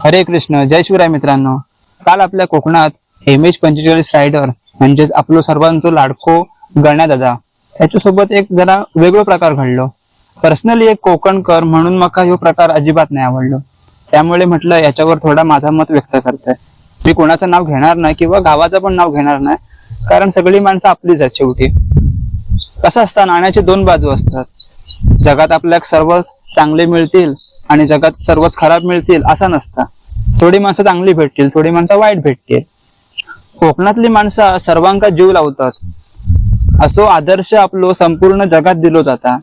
हरे कृष्ण, जय शिवराय मित्रांनो. काल आपल्या कोकणात MH45 रायडर म्हणजेच आपलो सर्वांचो लाडको गण्या दादा त्याच्यासोबत एक जरा वेगळो प्रकार घडलो. पर्सनली एक कोकणकर म्हणून मका ह्यो प्रकार अजिबात नाही आवडलो. त्यामुळे म्हटलं याच्यावर थोडा माझा मत व्यक्त करतोय. मी कोणाचं नाव घेणार नाही किंवा गावाचं पण नाव घेणार नाही, कारण सगळी माणसं आपलीच आहेत शेवटी. कसं असतं, नाण्याचे दोन बाजू असतात. जगात आपल्याला सर्वच चांगले मिळतील आणि जगात सर्वच खराब मिळतील असं नसतं. थोडी माणसं चांगली भेटतील, थोडी माणसं वाईट भेटतील. कोकणातली माणसं सर्वांका जीव लावतात, असो आदर्श आपलो संपूर्ण जगात दिलो जाता.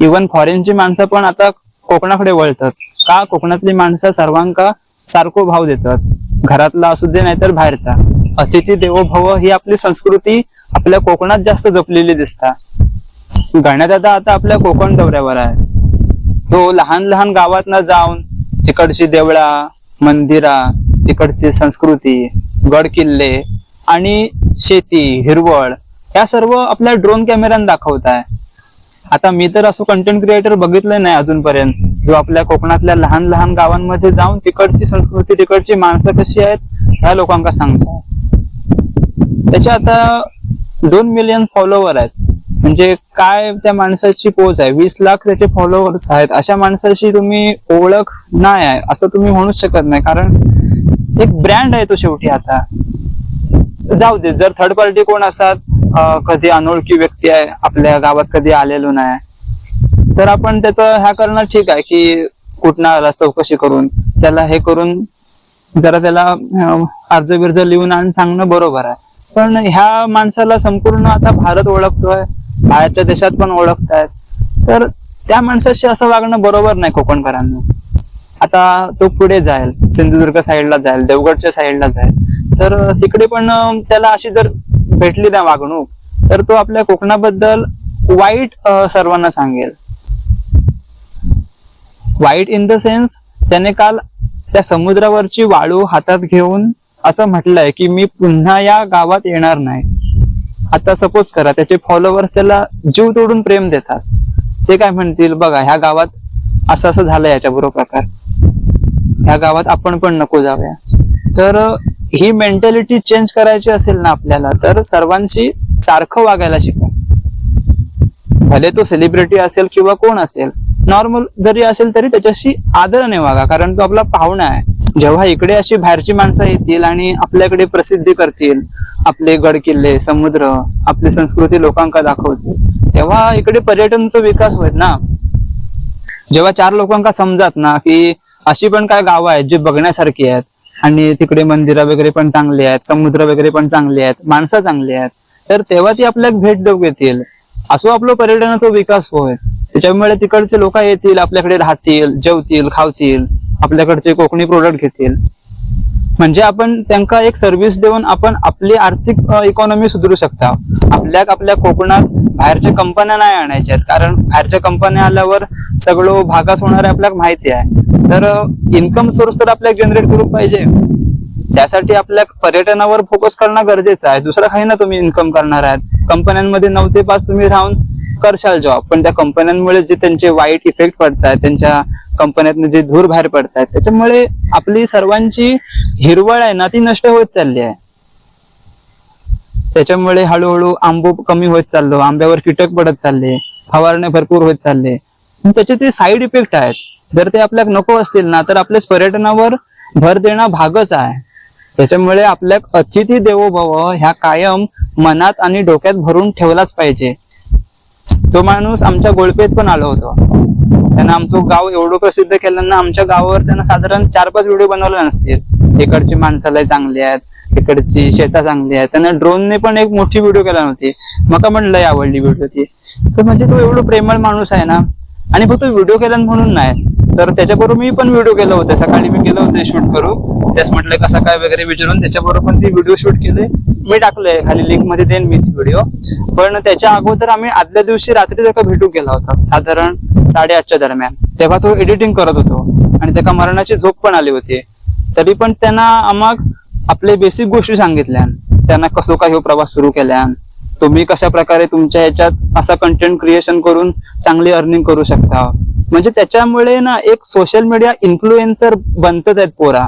इवन फॉरेनची माणसं पण आता कोकणाकडे वळतात. का? कोकणातली माणसं सर्वांका सारखो भाव देतात, घरातला असू दे नाहीतर बाहेरचा. अतिथी देवो भव ही आपली संस्कृती आपल्या कोकणात जास्त जपलेली दिसता. गण्यादादा आता आपल्या कोकण दौऱ्यावर आहे. तो लहान लहान गावात न जाऊन तिकडची देवळा, मंदिरा, तिकडची संस्कृती, गड किल्ले आणि शेती, हिरवळ या सर्व आपल्या ड्रोन कॅमेऱ्याने दाखवत आहे. आता मी तर असं कंटेंट क्रिएटर बघितलं नाही अजूनपर्यंत जो आपल्या कोकणातल्या लहान लहान गावांमध्ये जाऊन तिकडची संस्कृती, तिकडची माणसं कशी आहेत ह्या लोकांना सांगतो. त्याचे आता 2 मिलियन फॉलोवर आहेत. म्हणजे काय त्या माणसाची पोच आहे, 20 लाख त्याचे फॉलोअर्स आहेत. अशा माणसाची तुम्ही ओळख नाही आहे असं तुम्ही म्हणूच शकत नाही, कारण एक ब्रँड आहे तो शेवटी. आता जाऊ दे, जर थर्ड पार्टी कोण असतात, कधी अनोळखी व्यक्ती आहे, आपल्या गावात कधी आलेलो नाही, तर आपण त्याचं ह्या करणं ठीक आहे की कुठनं आला चौकशी करून त्याला हे करून जरा त्याला अर्ज बिर्ज लिहून आणि सांगणं बरोबर आहे. पण ह्या माणसाला संपूर्ण आता भारत ओळखतोय, बाहेरच्या देशात पण ओळखतायत, तर त्या माणसाशी असं वागणं बरोबर नाही कोकणकरांना. आता तो पुढे जाईल, सिंधुदुर्ग साईडला जाईल, देवगडच्या साईडला जाईल, तर तिकडे पण त्याला अशी जर भेटली ना वागणूक, तर तो आपल्या कोकणाबद्दल वाईट सर्वांना सांगेल. वाईट इन द सेन्स, त्याने काल त्या समुद्रावरची वाळू हातात घेऊन असं म्हटलंय की मी पुन्हा या गावात येणार नाही. आता सपोज करा त्याचे फॉलोअर्स त्याला जीव तोडून प्रेम देतात, ते काय म्हणतील, बघा ह्या गावात असं असं झालंय, याच्या बरोबर प्रकार, ह्या गावात आपण पण नको जाऊया. तर ही मेंटॅलिटी चेंज करायची असेल ना आपल्याला, तर सर्वांशी सारखं वागायला शिका. भले तो सेलिब्रिटी असेल किंवा कोण असेल, नॉर्मल जरी असेल तरी त्याच्याशी आदराने वागा, कारण तो आपला पाहुणा आहे. जेव्हा इकडे अशी बाहेरची माणसं येतील आणि आपल्याकडे प्रसिद्धी करतील, आपले गड किल्ले, समुद्र, आपली संस्कृती लोकांका दाखवतील, तेव्हा इकडे पर्यटनचा विकास होईल ना. जेव्हा 4 लोकांका समजात ना की अशी पण काय गावं आहेत जे बघण्यासारखी आहेत आणि तिकडे मंदिरं वगैरे पण चांगली आहेत, समुद्र वगैरे पण चांगले आहेत, माणसं चांगली आहेत, तर तेव्हा ती आपल्याला भेट देऊ येतील. असो आपलं पर्यटनाचा विकास होईल. त्याच्यामुळे तिकडचे लोक येतील, आपल्याकडे राहतील, जेवतील, खावतील, आपल्याकडचे कोकणी प्रोडक्ट घेतील. म्हणजे आपण त्यांना एक सर्व्हिस देऊन आपण आपली आर्थिक इकॉनॉमी सुधारू शकता. आपल्या कोकणात बाहेरच्या कंपन्या नाही आणायच्या आहेत, कारण बाहेरच्या कंपन्या आल्यावर सगळं भागास होणार आहे आपल्याला माहिती आहे. तर इन्कम सोर्स तर आपल्याला जनरेट करू पाहिजे. त्यासाठी आपल्या पर्यटनावर फोकस करणं गरजेचं आहे. दुसरं काही ना तुम्ही इन्कम करणार आहात. कंपन्यांमध्ये 9 ते 5 तुम्ही राहून करशाल जॉब, पण त्या कंपन्यांमुळे जे त्यांचे वाईट इफेक्ट पडतात, त्यांच्या कंपन्यातनं जे धूर बाहेर पडतात, त्याच्यामुळे आपली सर्वांची हिरवळ आहे ना ती नष्ट होत चालली आहे. त्याच्यामुळे हळूहळू आंबो कमी होत चाललो, आंब्यावर कीटक पडत चालले, फवारणे भरपूर होत चालले. त्याचे ते साईड इफेक्ट आहेत. जर ते आपल्याला नको असतील ना, तर आपल्या पर्यटनावर भर देणं भागच आहे. त्याच्यामुळे आपल्या अतिथी देवो भव ह्या कायम मनात आणि डोक्यात भरून ठेवलाच पाहिजे. तो माणूस आमच्या गोळपेत पण आलो होतो. त्यानं आमचं गाव एवढं प्रसिद्ध केलं ना, आमच्या गावावर त्यानं साधारण 4-5 व्हिडिओ बनवले नसतील. इकडची माणसाला चांगली आहेत, इकडची शेता चांगली आहेत. त्यानं ड्रोनने पण एक मोठी व्हिडिओ केला नव्हती. मका म्हणलं आवडली व्हिडिओ ती. तर म्हणजे तो एवढं प्रेमळ माणूस आहे ना. आणि फक्त व्हिडिओ केला म्हणून नाही, तर त्याच्याबरोबर मी पण व्हिडिओ केले होते. सकाळी मी गेलो होते शूट करू, त्याच म्हटलं कसं काय वगैरे विचारून त्याच्याबरोबर पण ती व्हिडिओ शूट केले. मी टाकलंय, खाली लिंक मध्ये देईन मी ती व्हिडिओ. पण त्याच्या अगोदर आम्ही आदल्या दिवशी रात्री त्याचा भेटू केला होता, साधारण 8:30च्या दरम्यान. तेव्हा तो एडिटिंग करत होतो आणि त्याला मरणाची झोप पण आली होती. तरी पण त्यांना आम्हाला आपले बेसिक गोष्टी सांगितल्या. त्यांना कसो काय हो प्रवास सुरू केल्या, तुम्ही कशा प्रकारे तुमच्या ह्याच्यात असा कंटेंट क्रिएशन करून चांगली अर्निंग करू शकता. म्हणजे त्याच्यामुळे ना एक सोशल मीडिया इन्फ्लुएन्सर बनतात आहेत पोरा.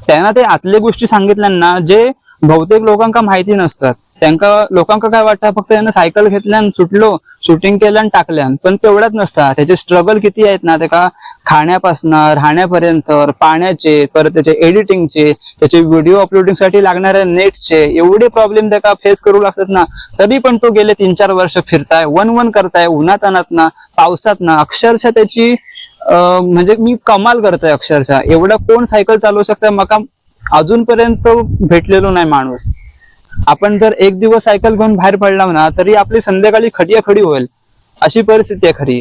त्यांना ते आतल्या गोष्टी सांगितल्या जे बहुतेक लोकांका माहिती नसतात. त्यांना लोकांका काय वाटतं फक्त त्यांना सायकल घेतल्यान सुटलो, शूटिंग केल्यान टाकल्यान, पण तेवढ्याच नसतात. त्याचे स्ट्रगल किती आहेत ना, त्या खाण्यापासून राहण्यापर्यंत, पाण्याचे, परत त्याचे एडिटिंगचे, त्याचे व्हिडिओ अपलोडिंगसाठी लागणाऱ्या नेटचे एवढे प्रॉब्लेम त्या फेस करू लागतात ना, तरी पण तो गेले 3-4 वर्ष फिरताय, वन करताय, उन्हात अनात ना, पावसात ना, अक्षरशः त्याची म्हणजे मी कमाल करतोय अक्षरशः. एवढा कोण सायकल चालवू शकता मका अजूनपर्यंत भेटलेलो नाही माणूस. आपण जर एक दिवस सायकल घेऊन बाहेर पडला ना तरी आपली संध्याकाळी खडी होईल अशी परिस्थिती आहे खरी.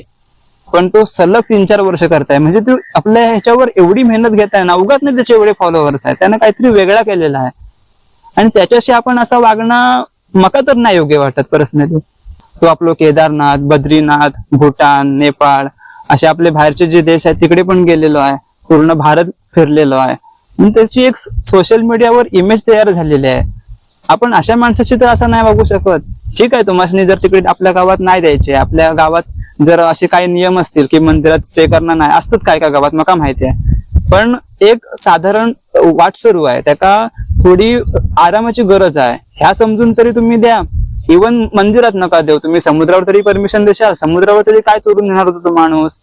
पण तो सलग 3-4 वर्ष करताय म्हणजे तू आपल्या ह्याच्यावर एवढी मेहनत घेताय ना, उगाच नाही त्याचे एवढे फॉलोअर्स आहेत, त्यानं काहीतरी वेगळा केलेला आहे. आणि त्याच्याशी आपण असं वागणं मका तर नाही योग्य वाटत पर्सनली. तो आपलं केदारनाथ, बद्रीनाथ, भूटान, नेपाळ असे आपले बाहेरचे जे देश आहेत तिकडे पण गेलेलो आहे, पूर्ण भारत फिरलेलो आहे. त्याची एक सोशल मीडियावर इमेज तयार झालेली आहे. आपण अशा माणसाशी तर असं नाही वागू शकत. ठीक आहे, तुम्हाला जर तिकडे आपल्या गावात नाही द्यायचे, आपल्या गावात जर असे काही नियम असतील की मंदिरात स्टे करणं नाही, असतात काय काय गावात मका माहिती आहे, पण एक साधारण वाट सुरू आहे, त्याका थोडी आरामाची गरज आहे ह्या समजून तरी तुम्ही द्या. इव्हन मंदिरात नका देऊ, तुम्ही समुद्रावर तरी परमिशन देशाल. समुद्रावर तरी काय चोरून नेणार होता तो माणूस,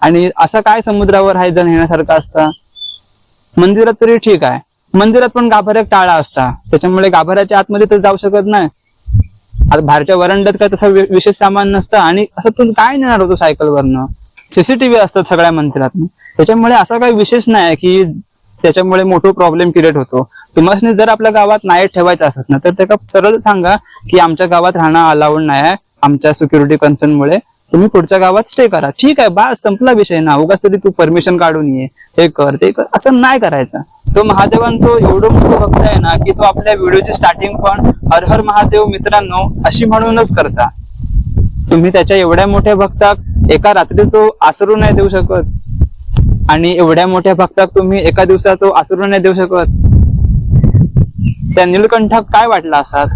आणि असा काय समुद्रावर आहे जण नेण्यासारखा असता. मंदिरात तरी ठीक आहे, मंदिरात पण गाभाऱ्यात टाळा असता, त्याच्यामुळे गाभाऱ्याच्या आतमध्ये तर जाऊ शकत नाही. आता बाहेरच्या वरंड्यात काय तसं विशेष सामान नसतं, आणि असं तू काय नेणार होतो सायकलवरनं. सीसीटीव्ही असतात सगळ्या मंदिरात, त्याच्यामुळे असा काही विशेष नाही की त्याच्यामुळे मोठा प्रॉब्लेम क्रिएट होतो. तुम्हाला जर आपल्या गावात नाही ठेवायचं असत ना तर त्याला सरळ सांगा की आमच्या गावात राहणं अलाउड नाही आहे, आमच्या सिक्युरिटी कन्सर्नमुळे तुम्ही पुढच्या गावात स्टे करा. ठीक आहे, बा संपला विषय ना. उगाच तरी तू परमिशन काढून ये, हे कर ते कर, असं नाही करायचं. तो महादेवांचं एवढं मोठं भक्त आहे ना की तो आपल्या व्हिडिओची स्टार्टिंग पण हर हर महादेव मित्रांनो अशी म्हणूनच करता. तुम्ही त्याच्या एवढ्या मोठ्या भक्ताक एका रात्री तो आसरू नाही देऊ शकत, आणि एवढ्या मोठ्या भक्ताक तुम्ही एका दिवसात तो आसरू नाही देऊ शकत. त्या नीलकंठाक काय वाटलं असाल.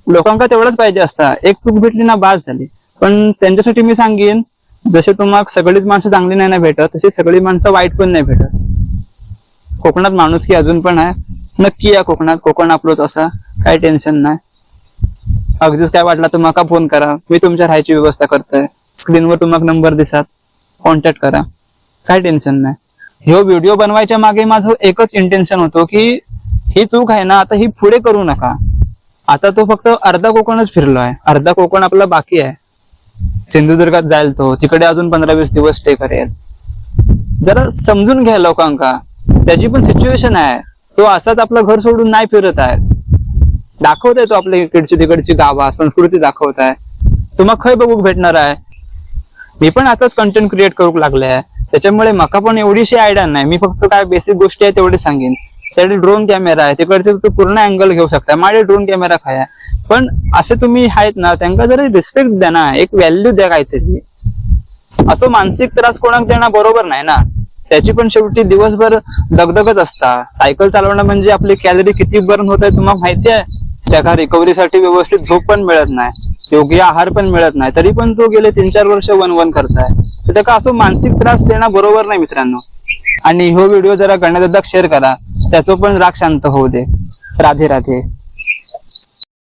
लोकांका तेवढंच पाहिजे असता, एक चूक भेटली ना बास झाली. पण त्यांच्यासाठी मी सांगेन, जसे तुम्हाला सगळीच माणसं चांगली नाही ना भेटत, तशी सगळी माणसं वाईट पण नाही भेटत. कोकणात माणुसकी अजून पण आहे, नक्की या कोकणात. कोकण आपलोच असा, काही टेन्शन नाही. अगदीच काय वाटलं तर मका फोन करा, मी तुमच्या राहायची व्यवस्था करतोय. स्क्रीनवर तुम्हाला नंबर दिसत, कॉन्टॅक्ट करा, काय टेन्शन नाही. हे व्हिडिओ बनवायच्या मागे माझं एकच इंटेन्शन होतं की ही चूक आहे ना आता ही पुढे करू नका. आता तो फक्त अर्धा कोकणच फिरलो आहे, अर्धा कोकण आपला बाकी आहे. सिंधुदुर्गात जाईल तो, तिकडे अजून 15-20 दिवस स्टे करेल. जरा समजून घ्या लोकांका, त्याची पण सिच्युएशन आहे. तो असाच आपलं घर सोडून नाही फिरत आहे, दाखवत आहे तो आपल्या इकडची तिकडची गावा संस्कृती दाखवत आहे. तुम्हाला खय बघू भेटणार आहे. मी पण आताच कंटेंट क्रिएट करू लागले आहे, त्याच्यामुळे मका पण एवढीशी आयडिया नाही. मी फक्त काय बेसिक गोष्टी आहे तेवढे सांगेन. त्याकडे ड्रोन कॅमेरा आहे, तिकडचे तू पूर्ण अँगल घेऊ शकता. माझे ड्रोन कॅमेरा काय, पण असे तुम्ही आहेत ना त्यांना जरा रिस्पेक्ट द्या ना, एक व्हॅल्यू द्या काहीतरी. असं मानसिक त्रास कोणाक देणं बरोबर नाही ना. त्याची पण शेवटी दिवसभर दगदगच असता. सायकल चालवणं म्हणजे आपली कॅलरी किती बर्न होत आहे तुम्हाला माहिती आहे. त्याला रिकव्हरीसाठी व्यवस्थित झोप पण मिळत नाही, योग्य आहार पण मिळत नाही, तरी पण तो गेले 3-4 वर्ष वन करताय. तर त्याला असं मानसिक त्रास देणं बरोबर नाही मित्रांनो. आणि हो व्हिडिओ जरा गणदादाक शेअर करा, त्याचं पण राग शांत होऊ दे. राधे राधे.